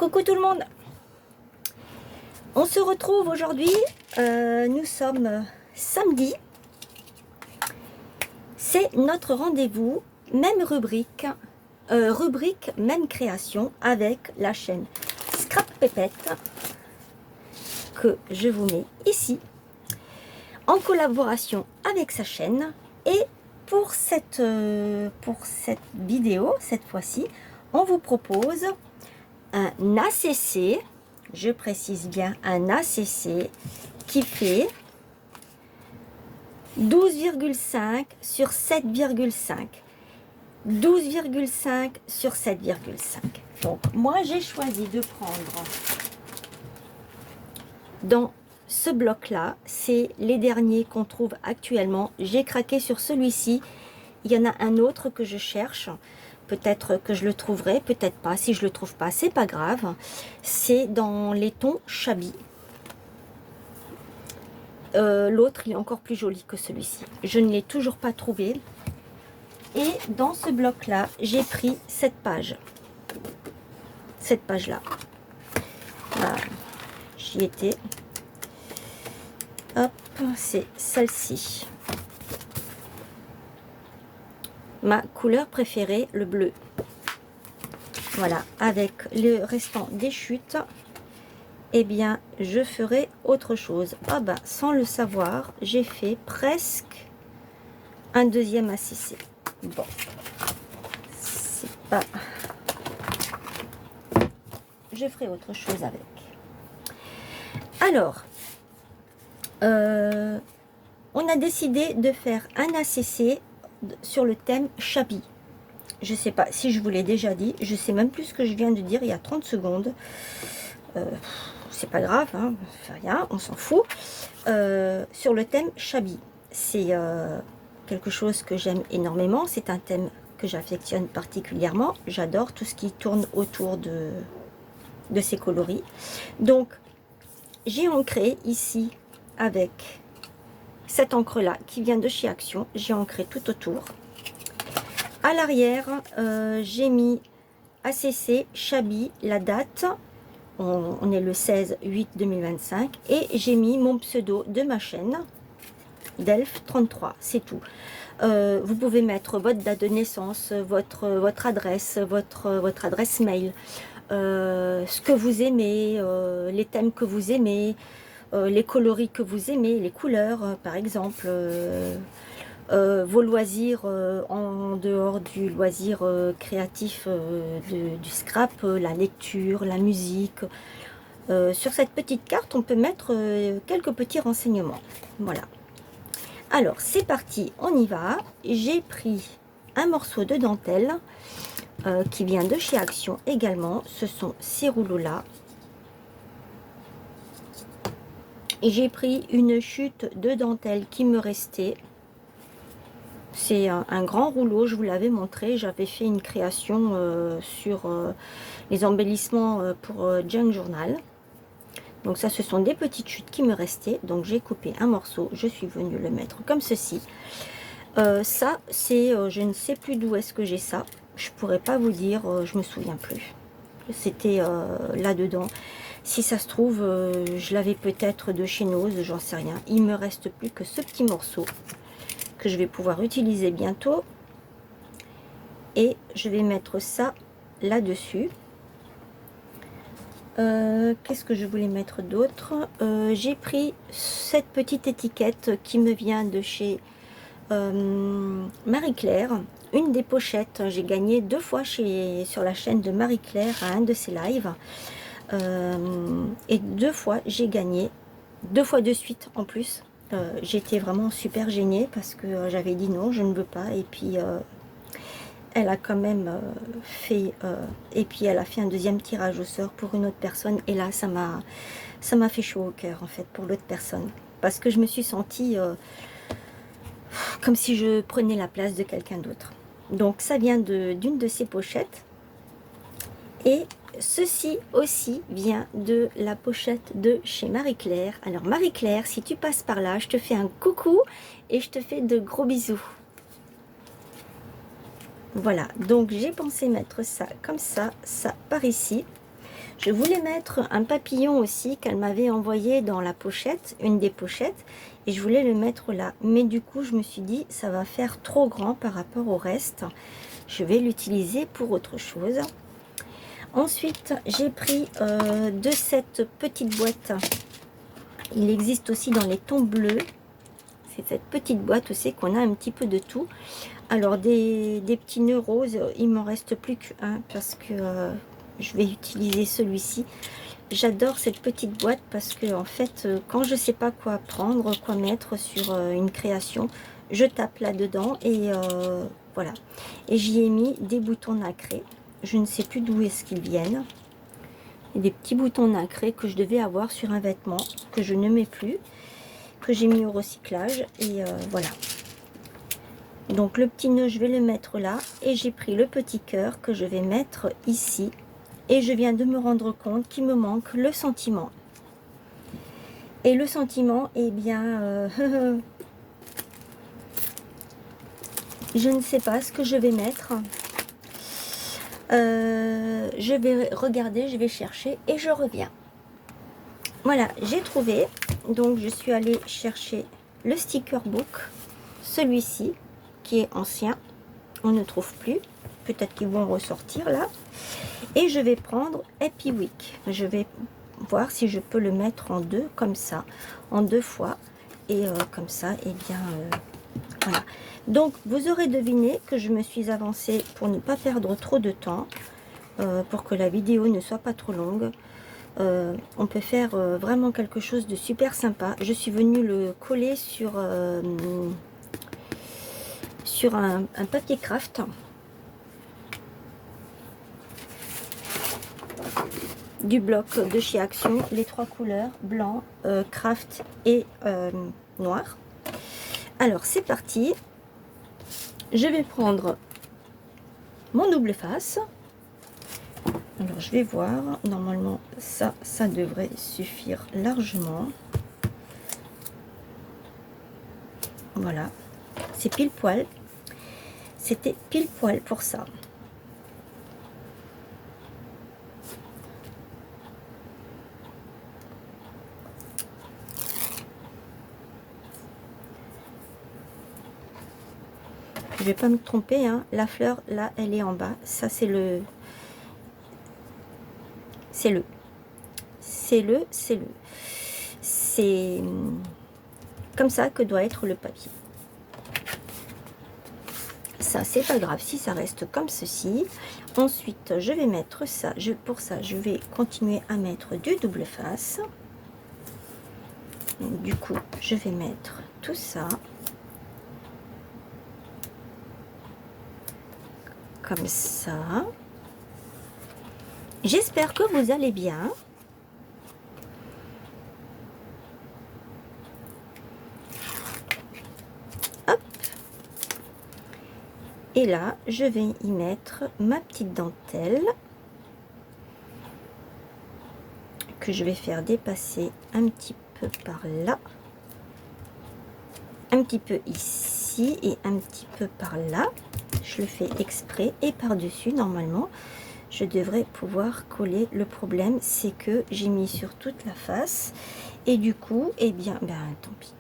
Coucou tout le monde. On se retrouve aujourd'hui, nous sommes samedi. C'est notre rendez-vous, même rubrique, même création avec la chaîne Scrap Pépette que je vous mets ici en collaboration avec sa chaîne. Et pour cette vidéo, cette fois-ci, on vous propose un ACC, je précise bien un ACC qui fait 12,5 sur 7,5. 12,5 sur 7,5. Donc moi j'ai choisi de prendre dans ce bloc là, c'est les derniers qu'on trouve actuellement. J'ai craqué sur celui-ci, il y en a un autre que je cherche. Peut-être que je le trouverai, peut-être pas. Si je le trouve pas, c'est pas grave. C'est dans les tons Shabby. L'autre, il est encore plus joli que celui-ci. Je ne l'ai toujours pas trouvé. Et dans ce bloc-là, j'ai pris cette page. Cette page-là. Voilà. J'y étais. Hop, c'est celle-ci. Ma couleur préférée, le bleu. Voilà, avec le restant des chutes, eh bien, je ferai autre chose. Ah ben, sans le savoir, j'ai fait presque un deuxième ACC. Bon, c'est pas... Je ferai autre chose avec. Alors, on a décidé de faire un ACC sur le thème Shabby. Je sais pas si je vous l'ai déjà dit, je sais même plus ce que je viens de dire il y a 30 secondes. C'est pas grave, hein, fait rien, on s'en fout. Sur le thème Shabby, c'est quelque chose que j'aime énormément, c'est un thème que j'affectionne particulièrement. J'adore tout ce qui tourne autour de ces coloris. Donc j'ai ancré ici avec cette encre là qui vient de chez Action, j'ai ancré tout autour. À l'arrière, j'ai mis ACC Shabby, la date, on est le 16/8/2025, et j'ai mis mon pseudo de ma chaîne, Delph33, c'est tout. Vous pouvez mettre votre date de naissance, votre adresse, votre adresse mail, ce que vous aimez, les thèmes que vous aimez, les coloris que vous aimez, les couleurs par exemple, vos loisirs en dehors du loisir créatif du scrap, la lecture, la musique. Sur cette petite carte, on peut mettre quelques petits renseignements. Voilà. Alors, c'est parti, on y va. J'ai pris un morceau de dentelle qui vient de chez Action également. Ce sont ces rouleaux-là. Et j'ai pris une chute de dentelle qui me restait. C'est un grand rouleau, je vous l'avais montré. J'avais fait une création sur les embellissements pour Junk Journal. Donc ça, ce sont des petites chutes qui me restaient. Donc j'ai coupé un morceau, je suis venue le mettre comme ceci. Ça, c'est, je ne sais plus d'où est-ce que j'ai ça. Je pourrais pas vous dire, je me souviens plus. C'était là-dedans. Si ça se trouve, je l'avais peut-être de chez Nose, j'en sais rien. Il me reste plus que ce petit morceau que je vais pouvoir utiliser bientôt. Et je vais mettre ça là-dessus. Qu'est-ce que je voulais mettre d'autre? J'ai pris cette petite étiquette qui me vient de chez Marie-Claire. Une des pochettes, j'ai gagné 2 fois sur la chaîne de Marie-Claire à un de ses lives. Et 2 fois j'ai gagné, 2 fois de suite en plus. J'étais vraiment super gênée parce que j'avais dit non, je ne veux pas. Et puis elle a quand même fait, et puis elle a fait un deuxième tirage au sort pour une autre personne. Et là, ça m'a fait chaud au cœur en fait pour l'autre personne. Parce que je me suis sentie comme si je prenais la place de quelqu'un d'autre. Donc ça vient d'une de ces pochettes. Et ceci aussi vient de la pochette de chez Marie-Claire. Alors Marie-Claire, si tu passes par là, je te fais un coucou et je te fais de gros bisous. Voilà, donc j'ai pensé mettre ça comme ça par ici. Je voulais mettre un papillon aussi qu'elle m'avait envoyé dans la pochette, une des pochettes, et je voulais le mettre là. Mais du coup, je me suis dit, ça va faire trop grand par rapport au reste. Je vais l'utiliser pour autre chose. Ensuite, j'ai pris de cette petite boîte. Il existe aussi dans les tons bleus. C'est cette petite boîte aussi qu'on a un petit peu de tout. Alors, des petits nœuds roses, il m'en reste plus qu'un parce que je vais utiliser celui-ci. J'adore cette petite boîte parce que en fait, quand je sais pas quoi prendre, quoi mettre sur une création, je tape là-dedans et voilà. Et j'y ai mis des boutons nacrés. Je ne sais plus d'où est-ce qu'ils viennent. Et des petits boutons nacrés que je devais avoir sur un vêtement que je ne mets plus, que j'ai mis au recyclage et voilà. Donc le petit nœud, je vais le mettre là et j'ai pris le petit cœur que je vais mettre ici. Et je viens de me rendre compte qu'il me manque le sentiment. Et le sentiment, eh bien, je ne sais pas ce que je vais mettre. Je vais regarder, je vais chercher et je reviens. Voilà, j'ai trouvé. Donc, je suis allée chercher le sticker book, celui-ci, qui est ancien. On ne trouve plus. Peut-être qu'ils vont ressortir là. Et je vais prendre Happy Week. Je vais voir si je peux le mettre en deux, comme ça, en deux fois. Et comme ça, eh bien, voilà. Donc, vous aurez deviné que je me suis avancée pour ne pas perdre trop de temps, pour que la vidéo ne soit pas trop longue. On peut faire vraiment quelque chose de super sympa. Je suis venue le coller sur un papier craft. Du bloc de chez Action, les trois couleurs, blanc, craft et noir. Alors c'est parti. Je vais prendre mon double face. Alors je vais voir, normalement ça devrait suffire largement. Voilà, c'est pile poil. C'était pile poil pour ça. Je vais pas me tromper, hein. La fleur là elle est en bas, ça c'est le c'est comme ça que doit être le papier. Ça c'est pas grave si ça reste comme ceci. Ensuite je vais mettre ça, pour ça je vais continuer à mettre du double face. Donc, du coup je vais mettre tout ça comme ça. J'espère que vous allez bien. Hop. Et là, je vais y mettre ma petite dentelle que je vais faire dépasser un petit peu par là, un petit peu ici et un petit peu par là. Je le fais exprès et par-dessus, normalement, je devrais pouvoir coller. Le problème, c'est que j'ai mis sur toute la face et du coup, eh bien, tant pis.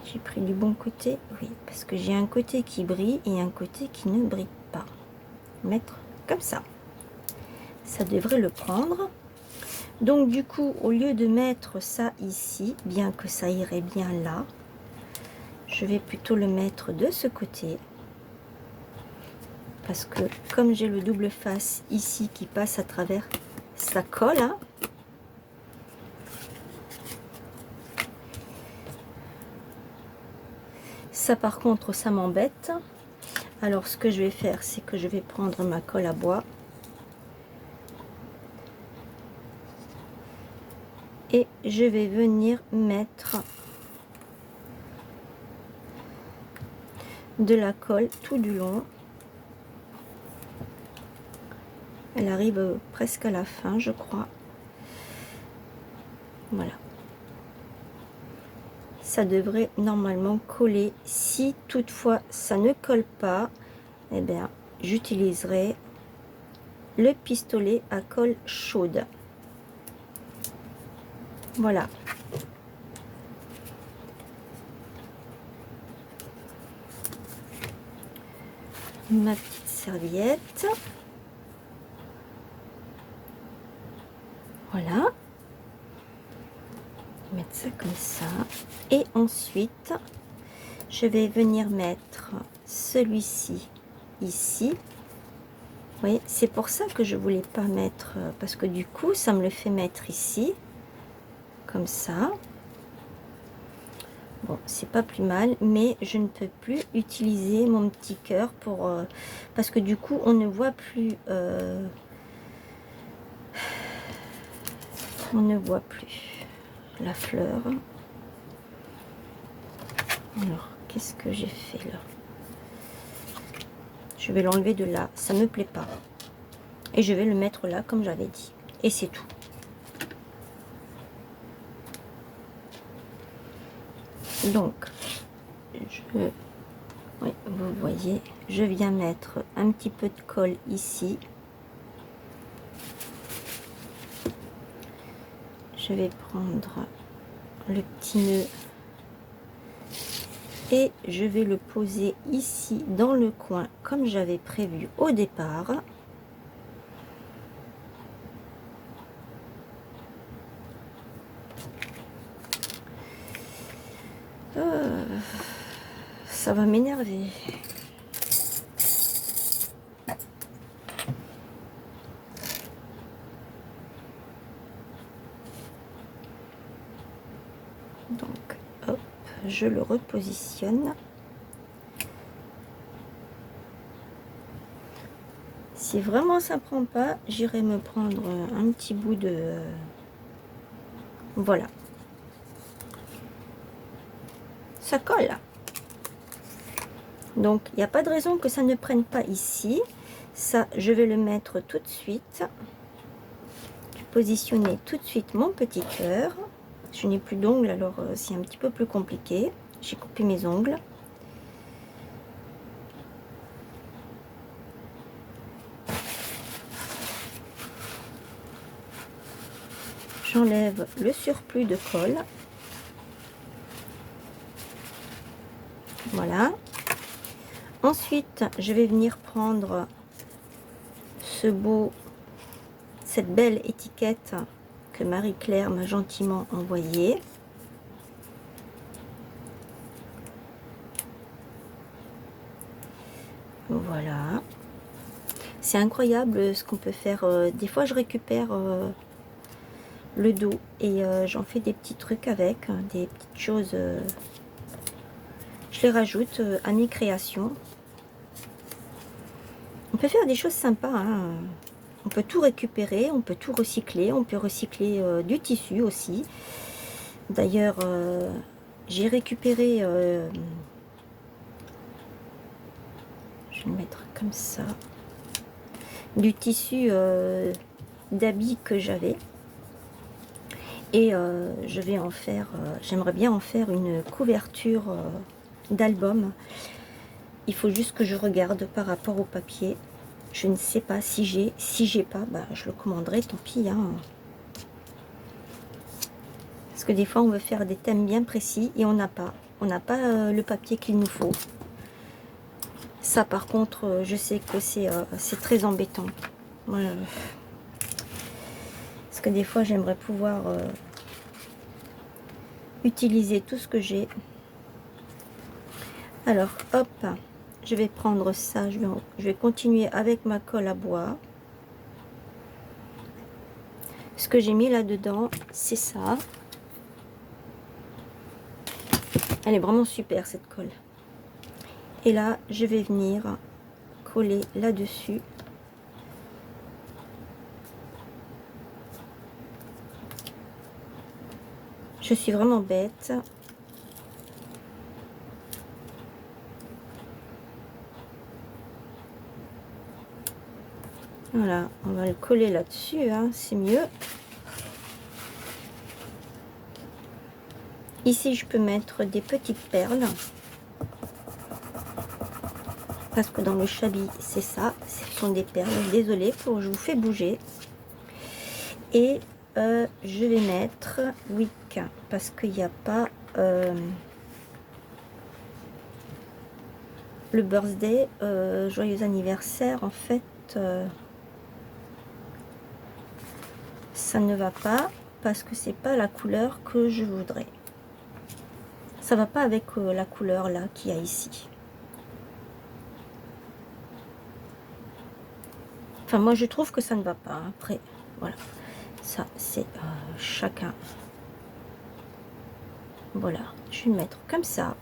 J'ai pris du bon côté, oui, parce que j'ai un côté qui brille et un côté qui ne brille pas. Mettre comme ça. Ça devrait le prendre. Donc du coup, au lieu de mettre ça ici, bien que ça irait bien là, je vais plutôt le mettre de ce côté. Parce que comme j'ai le double face ici qui passe à travers, ça colle, hein. Ça par contre, ça m'embête. Alors ce que je vais faire, c'est que je vais prendre ma colle à bois. Et je vais venir mettre de la colle tout du long. Elle arrive presque à la fin, je crois. Voilà. Ça devrait normalement coller. Si toutefois ça ne colle pas, eh bien j'utiliserai le pistolet à colle chaude. Voilà. Ma petite serviette. Voilà. Mettre ça comme ça. Et ensuite, je vais venir mettre celui-ci ici. Oui, c'est pour ça que je voulais pas mettre, parce que du coup, ça me le fait mettre ici. Comme ça. Bon, c'est pas plus mal, mais je ne peux plus utiliser mon petit cœur pour parce que du coup on ne voit plus la fleur. Alors qu'est-ce que j'ai fait là? Je vais l'enlever de là, ça me plaît pas, et je vais le mettre là comme j'avais dit, et c'est tout. Donc oui, vous voyez, je viens mettre un petit peu de colle ici. Je vais prendre le petit nœud et je vais le poser ici dans le coin comme j'avais prévu au départ. Ça va m'énerver. Donc, hop, je le repositionne. Si vraiment ça prend pas, j'irai me prendre un petit bout de... Voilà. Ça colle. Donc, il n'y a pas de raison que ça ne prenne pas ici. Ça, je vais le mettre tout de suite. Je vais positionner tout de suite mon petit cœur. Je n'ai plus d'ongles, alors c'est un petit peu plus compliqué. J'ai coupé mes ongles. J'enlève le surplus de colle. Voilà. Ensuite, je vais venir prendre cette belle étiquette que Marie-Claire m'a gentiment envoyée. Voilà. C'est incroyable ce qu'on peut faire. Des fois, je récupère le dos et j'en fais des petits trucs avec, des petites choses. Je les rajoute à mes créations. On peut faire des choses sympas, hein. On peut tout récupérer, on peut tout recycler, on peut recycler du tissu aussi. D'ailleurs, j'ai récupéré, je vais le mettre comme ça, du tissu d'habits que j'avais. Et je vais en faire, j'aimerais bien en faire une couverture d'album. Il faut juste que je regarde par rapport au papier. Je ne sais pas si j'ai pas, bah, je le commanderai, tant pis, hein. Parce que des fois on veut faire des thèmes bien précis et on n'a pas le papier qu'il nous faut. Ça par contre, je sais que c'est très embêtant. Voilà. Parce que des fois j'aimerais pouvoir utiliser tout ce que j'ai. Alors hop, je vais prendre ça, je vais continuer avec ma colle à bois. Ce que j'ai mis là dedans, c'est ça. Elle est vraiment super cette colle. Et là je vais venir coller là dessus. Je suis vraiment bête. Voilà, on va le coller là-dessus, hein, c'est mieux. Ici, je peux mettre des petites perles. parce que dans le Chabi, c'est ça, ce sont des perles. Désolée, je vous fais bouger. Et je vais mettre Wick, parce qu'il n'y a pas le birthday, joyeux anniversaire, en fait, ça ne va pas, parce que c'est pas la couleur que je voudrais. Ça va pas avec la couleur là qu'il y a ici. Enfin, moi je trouve que ça ne va pas. Hein. Après, voilà. Ça, c'est chacun. Voilà. Je vais le mettre comme ça.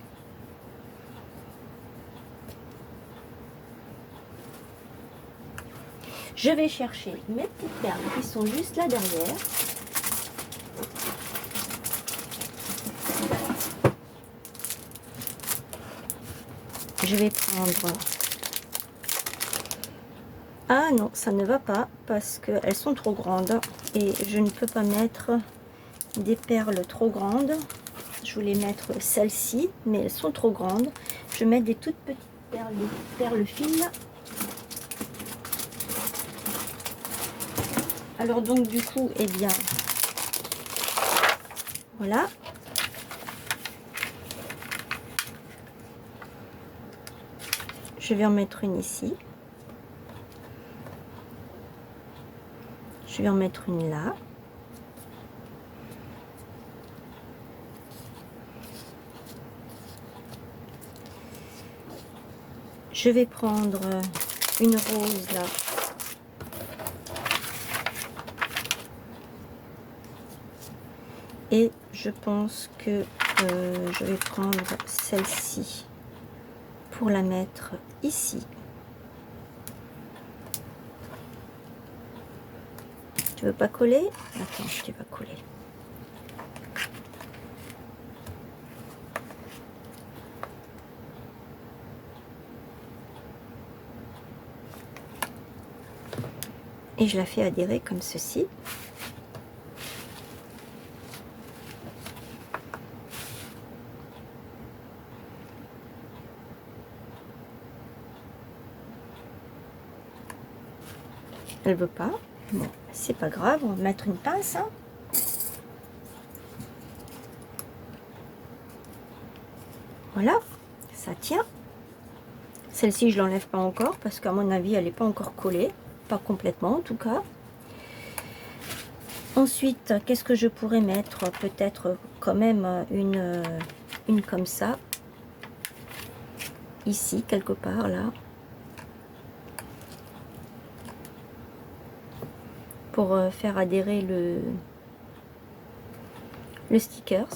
Je vais chercher mes petites perles qui sont juste là derrière. Je vais prendre... Ah non, ça ne va pas parce qu'elles sont trop grandes et je ne peux pas mettre des perles trop grandes. Je voulais mettre celles-ci, mais elles sont trop grandes. Je vais mettre des toutes petites perles, des perles fines. Alors donc du coup, eh bien, voilà. Je vais en mettre une ici. Je vais en mettre une là. Je vais prendre une rose là. Et je pense que je vais prendre celle-ci pour la mettre ici. Tu veux pas coller? Attends, tu vas coller. Et je la fais adhérer comme ceci. Elle veut pas. Bon, c'est pas grave, on va mettre une pince. Hein. Voilà, ça tient. Celle-ci, je l'enlève pas encore parce qu'à mon avis, elle n'est pas encore collée. Pas complètement en tout cas. Ensuite, qu'est-ce que je pourrais mettre? Peut-être quand même une comme ça. Ici, quelque part, là. Pour faire adhérer le stickers.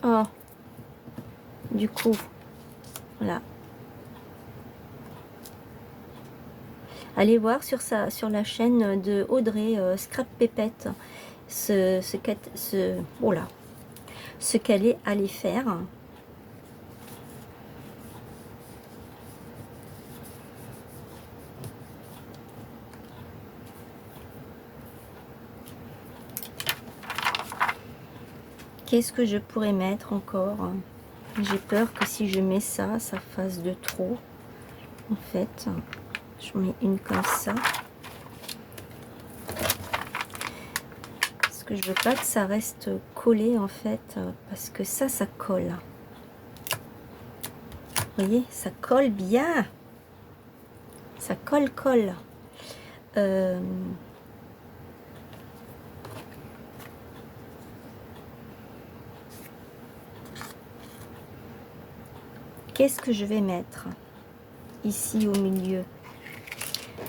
Oh, du coup, voilà. Allez voir sur la chaîne de Audrey Scrap Pépette ce qu'elle est allée faire. Qu'est-ce que je pourrais mettre encore? J'ai peur que si je mets ça, ça fasse de trop. En fait, je mets une comme ça. Parce que je veux pas que ça reste collé en fait. Parce que ça colle. Vous voyez, ça colle bien. Ça colle. Qu'est-ce que je vais mettre ici au milieu?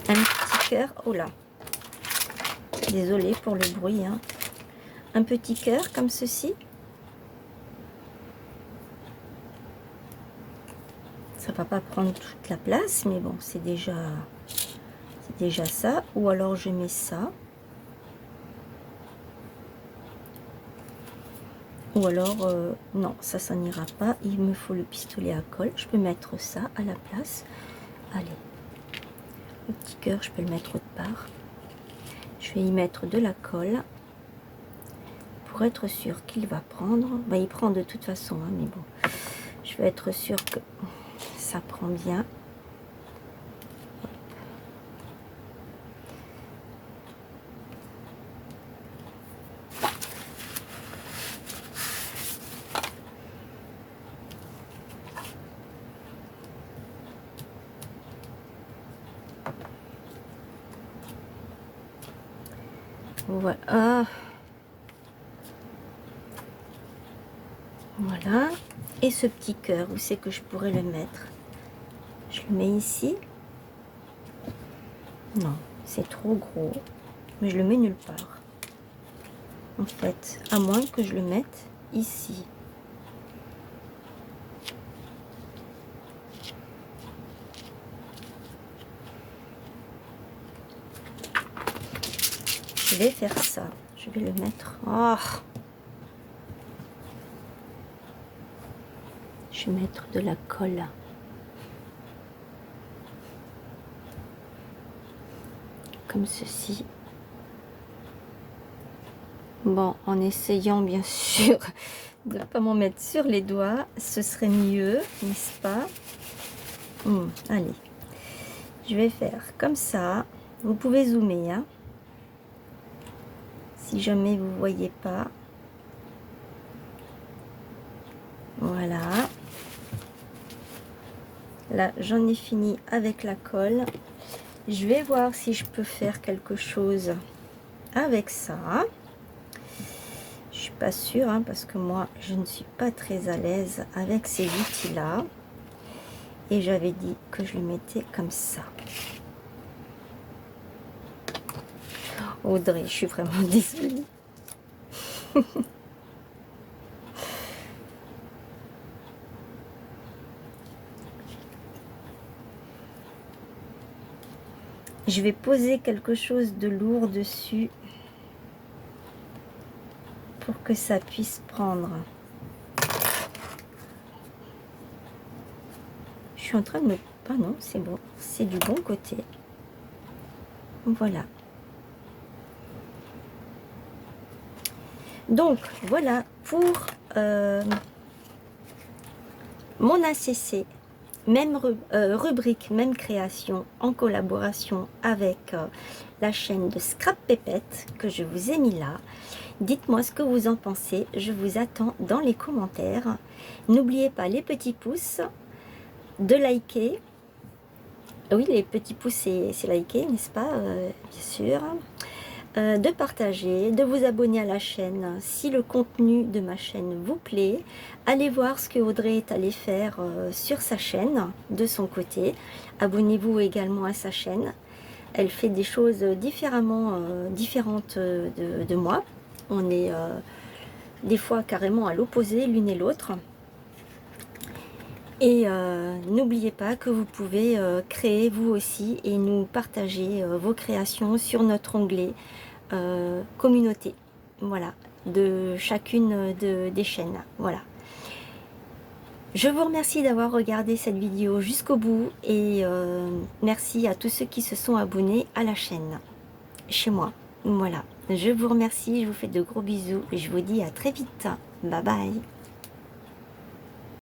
Un petit cœur. Oh là, désolée pour le bruit. Hein. Un petit cœur comme ceci. Ça va pas prendre toute la place, mais bon, c'est déjà ça. Ou alors je mets ça. Ou alors, non, ça n'ira pas. Il me faut le pistolet à colle. Je peux mettre ça à la place. Allez, le petit cœur, je peux le mettre autre part. Je vais y mettre de la colle. Pour être sûr qu'il va prendre. Bah, il prend de toute façon, hein, mais bon. Je vais être sûr que ça prend bien. Voilà. Ah. Voilà. Et ce petit cœur, où c'est que je pourrais le mettre? Je le mets ici. Non, c'est trop gros. Mais je le mets nulle part. En fait, à moins que je le mette ici. Je vais faire ça. Je vais le mettre. Oh, je vais mettre de la colle. Comme ceci. Bon, en essayant bien sûr de ne pas m'en mettre sur les doigts, ce serait mieux, n'est-ce pas? Allez, je vais faire comme ça. Vous pouvez zoomer, hein, si jamais vous ne voyez pas. Voilà. Là, j'en ai fini avec la colle. Je vais voir si je peux faire quelque chose avec ça. Je suis pas sûre, hein, parce que moi, je ne suis pas très à l'aise avec ces outils-là. Et j'avais dit que je le mettais comme ça. Audrey, je suis vraiment désolée. Je vais poser quelque chose de lourd dessus pour que ça puisse prendre. Je suis en train de me... Ah non, c'est bon. C'est du bon côté. Voilà. Donc, voilà pour mon ACC. Même rubrique, même création, en collaboration avec la chaîne de Scrap Pépette que je vous ai mis là. Dites-moi ce que vous en pensez. Je vous attends dans les commentaires. N'oubliez pas les petits pouces, de liker. Oui, les petits pouces, c'est liker, n'est-ce pas? Bien sûr. De partager, de vous abonner à la chaîne si le contenu de ma chaîne vous plaît. Allez voir ce que Audrey est allée faire sur sa chaîne de son côté. Abonnez-vous également à sa chaîne. Elle fait des choses différentes de moi. On est des fois carrément à l'opposé l'une et l'autre. Et n'oubliez pas que vous pouvez créer vous aussi et nous partager vos créations sur notre onglet communauté, voilà, de chacune des chaînes. Voilà. Je vous remercie d'avoir regardé cette vidéo jusqu'au bout et merci à tous ceux qui se sont abonnés à la chaîne chez moi. Voilà, je vous remercie, je vous fais de gros bisous et je vous dis à très vite. Bye bye.